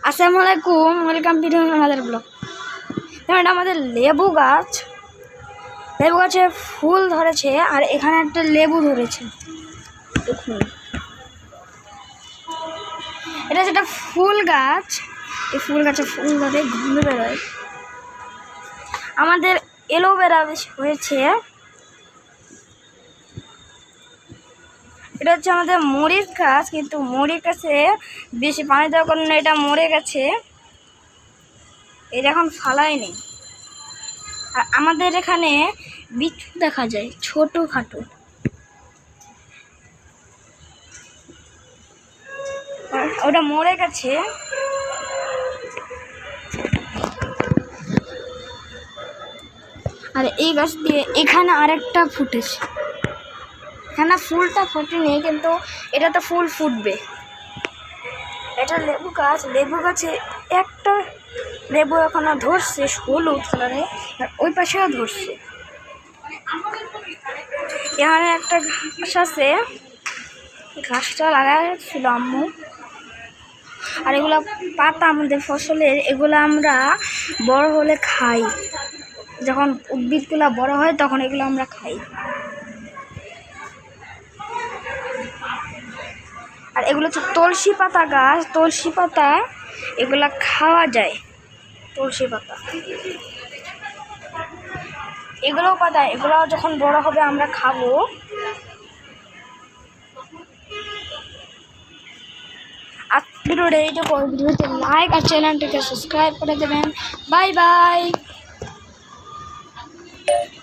আসসালামু আলাইকুম, welcome to আমাদের ব্লগ। যেমন এটা আমাদের লেবু গাছে ফুল ধরেছে, আর এখানে একটা লেবু ধরেছে। দেখুন, এটা যেটা ফুল গাছ, এই ফুল গাছে ফুল ধরে ঘুরে বেরোয়। আমাদের এলোভেরা হয়েছে, এটা হচ্ছে আমাদের মরিচ গাছ, কিন্তু মরিচ গাছে বেশি পানি দেওয়ার কারণে এটা মরে গেছে, এটা এখন ফালায়নি। আর আমাদের এখানে বিচ্ছু দেখা যায় ছোটোখাটো, ওটা মরে গেছে। আর এই গাছ দিয়ে এখানে আরেকটা ফুটেছে, এখানে ফুলটা ফোটেনি, কিন্তু এটা তো ফুল ফুটবে। এটা লেবু গাছ, লেবু গাছে একটা লেবু এখনো ধরছে হলুদ কালারে, আর ওই পাশেও ধরছে। এখানে একটা ঘাস আছে, ঘাসটা লাগাচ্ছিল আম্মু। আর এগুলো পাতা আমাদের ফসলের, এগুলো আমরা বড় হলে খাই। যখন উদ্ভিদগুলো বড় হয় তখন এগুলো আমরা খাই। আর এগুলো হচ্ছে তুলসী পাতা গাছ, তুলসী পাতা এগুলা খাওয়া যায়। তুলসী পাতা এগুলোও পাতা, এগুলো যখন বড় হবে আমরা খাবো। আর ভিডিওটা এইটুকু, ভিডিওতে লাইক আর চ্যানেলটিকে সাবস্ক্রাইব করে দেবেন। Bye bye.